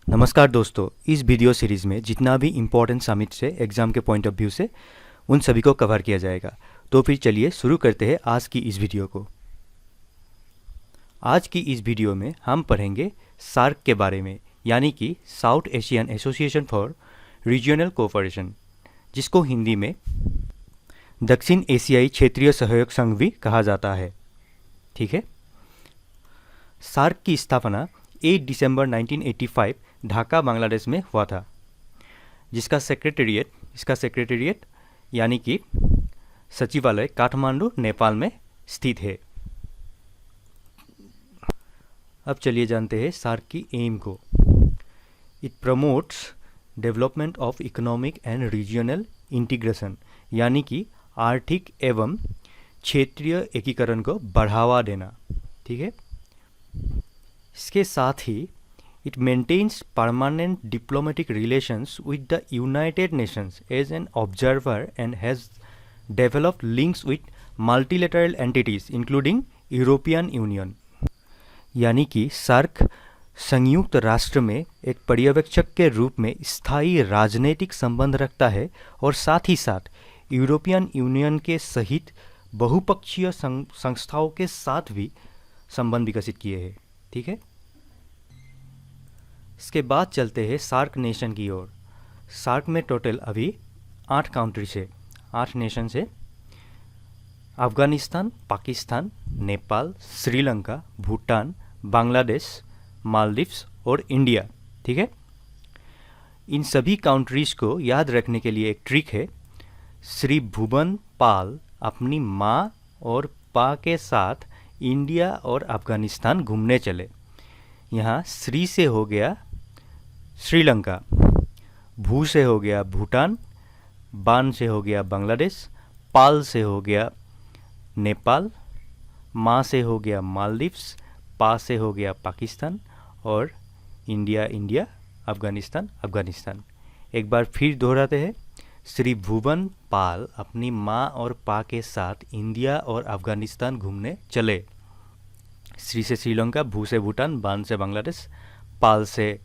नमस्कार दोस्तों, इस वीडियो सीरीज़ में जितना भी इम्पोर्टेंट समिट से एग्ज़ाम के पॉइंट ऑफ व्यू से उन सभी को कवर किया जाएगा। तो फिर चलिए शुरू करते हैं आज की इस वीडियो को। आज की इस वीडियो में हम पढ़ेंगे सार्क के बारे में, यानी कि south Asian association for regional cooperation, जिसको हिंदी में दक्षिण एशियाई क्षेत्रीय सहयोग संघ भी कहा जाता है। ठीक है। सार्क की स्थापना 8 दिसंबर 1985 ढाका बांग्लादेश में हुआ था, इसका सेक्रेटेरिएट यानी कि सचिवालय काठमांडू नेपाल में स्थित है। अब चलिए जानते हैं सार्क की एम को। It promotes development of economic and regional integration, यानी कि आर्थिक एवं क्षेत्रीय एकीकरण को बढ़ावा देना। ठीक है। इसके साथ ही it maintains permanent diplomatic relations with the United Nations as an observer and has developed links with multilateral entities including European Union। यानी कि सार्क संयुक्त राष्ट्र में एक पर्यवेक्षक के रूप में स्थायी राजनीतिक संबंध रखता है और साथ ही साथ यूरोपियन यूनियन के सहित बहुपक्षीय संस्थाओं के साथ भी संबंध विकसित किए हैं। ठीक है। इसके बाद चलते हैं सार्क नेशन की ओर। सार्क में टोटल अभी 8 कंट्रीज है, 8 नेशंस है। अफगानिस्तान, पाकिस्तान, नेपाल, श्रीलंका, भूटान, बांग्लादेश, मालदीव्स और इंडिया। ठीक है। इन सभी कंट्रीज को याद रखने के लिए एक ट्रिक है। श्री भुवन पाल अपनी माँ और पा के साथ इंडिया और अफगानिस्तान घूमने चले। यहाँ श्री से हो गया श्रीलंका, भू से हो गया भूटान, बान से हो गया बांग्लादेश, पाल से हो गया नेपाल, माँ से हो गया मालदीव्स, पा से हो गया पाकिस्तान और इंडिया, अफगानिस्तान। एक बार फिर दोहराते हैं। श्री भुवन पाल अपनी माँ और पा के साथ इंडिया और अफगानिस्तान घूमने चले। श्री से श्रीलंका, भू से भूटान, बान से बांग्लादेश, पाल से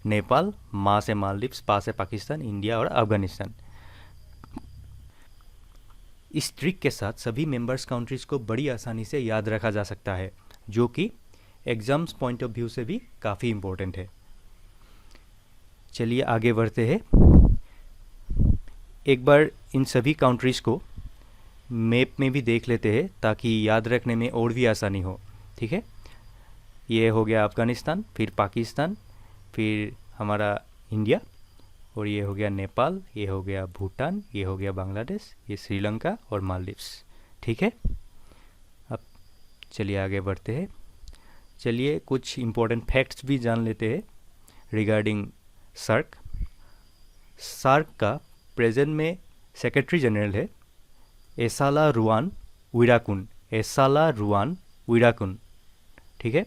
नेपाल, माँ से मालदीव्स, पा से पाकिस्तान, इंडिया और अफगानिस्तान। इस ट्रिक के साथ सभी मेंबर्स कंट्रीज को बड़ी आसानी से याद रखा जा सकता है, जो कि एग्जाम्स पॉइंट ऑफ व्यू से भी काफ़ी इम्पोर्टेंट है। चलिए आगे बढ़ते हैं। एक बार इन सभी कंट्रीज को मैप में भी देख लेते हैं ताकि याद रखने में और भी आसानी हो। ठीक है। ये हो गया अफगानिस्तान, फिर पाकिस्तान, फिर हमारा इंडिया, और ये हो गया नेपाल, ये हो गया भूटान, ये हो गया बांग्लादेश, ये श्रीलंका और मालदीव्स। ठीक है। अब चलिए आगे बढ़ते हैं। चलिए कुछ इम्पोर्टेंट फैक्ट्स भी जान लेते हैं रिगार्डिंग सार्क। सार्क का प्रेजेंट में सेक्रेटरी जनरल है एसाला रुआन विराकुन। ठीक है।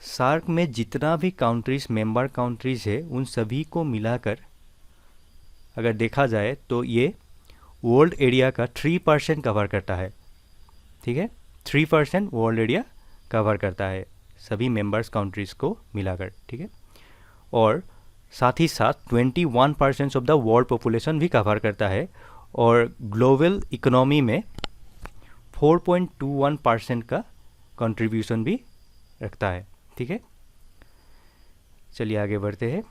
सार्क में जितना भी कंट्रीज मेंबर कंट्रीज है उन सभी को मिलाकर अगर देखा जाए तो ये वर्ल्ड एरिया का 3% कवर करता है। ठीक है। 3% वर्ल्ड एरिया कवर करता है सभी मेंबर्स कंट्रीज को मिलाकर। ठीक है। और साथ ही साथ 21% ऑफ द वर्ल्ड पॉपुलेशन भी कवर करता है और ग्लोबल इकोनॉमी में 4.21% का कंट्रीब्यूशन भी रखता है। ठीक है। चलिए आगे बढ़ते हैं।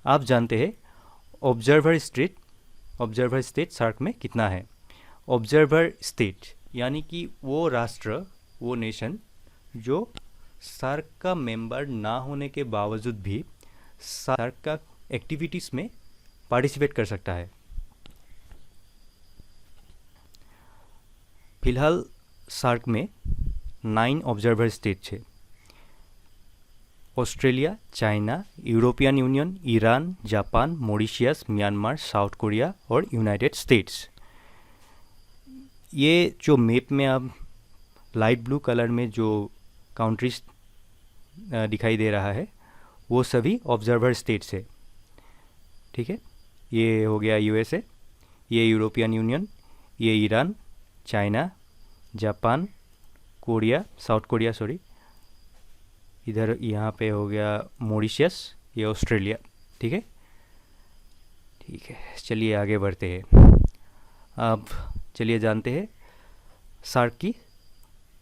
आप जानते हैं ऑब्जर्वर स्टेट सार्क में कितना है। ऑब्जर्वर स्टेट यानी कि वो राष्ट्र, वो नेशन जो सार्क का मेंबर ना होने के बावजूद भी सार्क का एक्टिविटीज़ में पार्टिसिपेट कर सकता है। फिलहाल सार्क में 9 ऑब्जर्वर स्टेट है। Australia, China, European union, Iran, Japan, Mauritius, Myanmar, south Korea और यूनाइटेड स्टेट्स। ये जो मैप में आप लाइट ब्लू कलर में जो कंट्रीज दिखाई दे रहा है वो सभी ऑब्जर्वर स्टेट्स है। ठीक है। ये हो गया यूएसए, ये यूरोपियन यूनियन, ये Iran, China, Japan, south Korea इधर यहाँ पे हो गया मॉरिशस, ये ऑस्ट्रेलिया। ठीक है, ठीक है, चलिए आगे बढ़ते हैं। अब चलिए जानते हैं सार्क की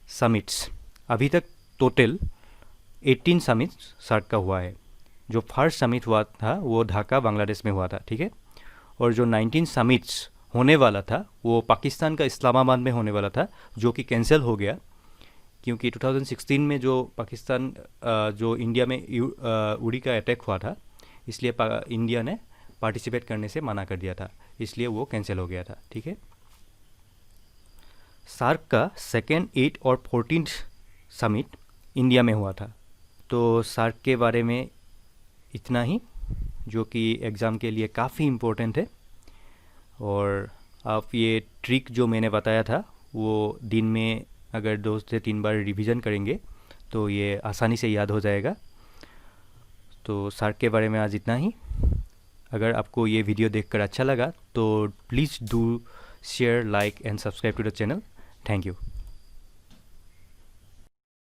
समिट्स। अभी तक टोटल 18 समिट सार्क का हुआ है। जो फर्स्ट समिट हुआ था वो ढाका बांग्लादेश में हुआ था। ठीक है, और जो 19 समिट्स होने वाला था वो पाकिस्तान का इस्लामाबाद में होने वाला था, जो कि कैंसिल हो गया क्योंकि 2016 में जो पाकिस्तान जो इंडिया में उड़ी का अटैक हुआ था, इसलिए इंडिया ने पार्टिसिपेट करने से मना कर दिया था, इसलिए वो कैंसिल हो गया था। ठीक है, सार्क का सेकेंड 8 और 14 समिट इंडिया में हुआ था। तो सार्क के बारे में इतना ही, जो कि एग्ज़ाम के लिए काफ़ी इम्पोर्टेंट है। और आप ये ट्रिक जो मैंने बताया था वो दिन में अगर 2 से 3 बार रिवीजन करेंगे तो ये आसानी से याद हो जाएगा। तो सार्क के बारे में आज इतना ही। अगर आपको ये वीडियो देखकर अच्छा लगा तो please do share, like and subscribe to the channel. Thank you.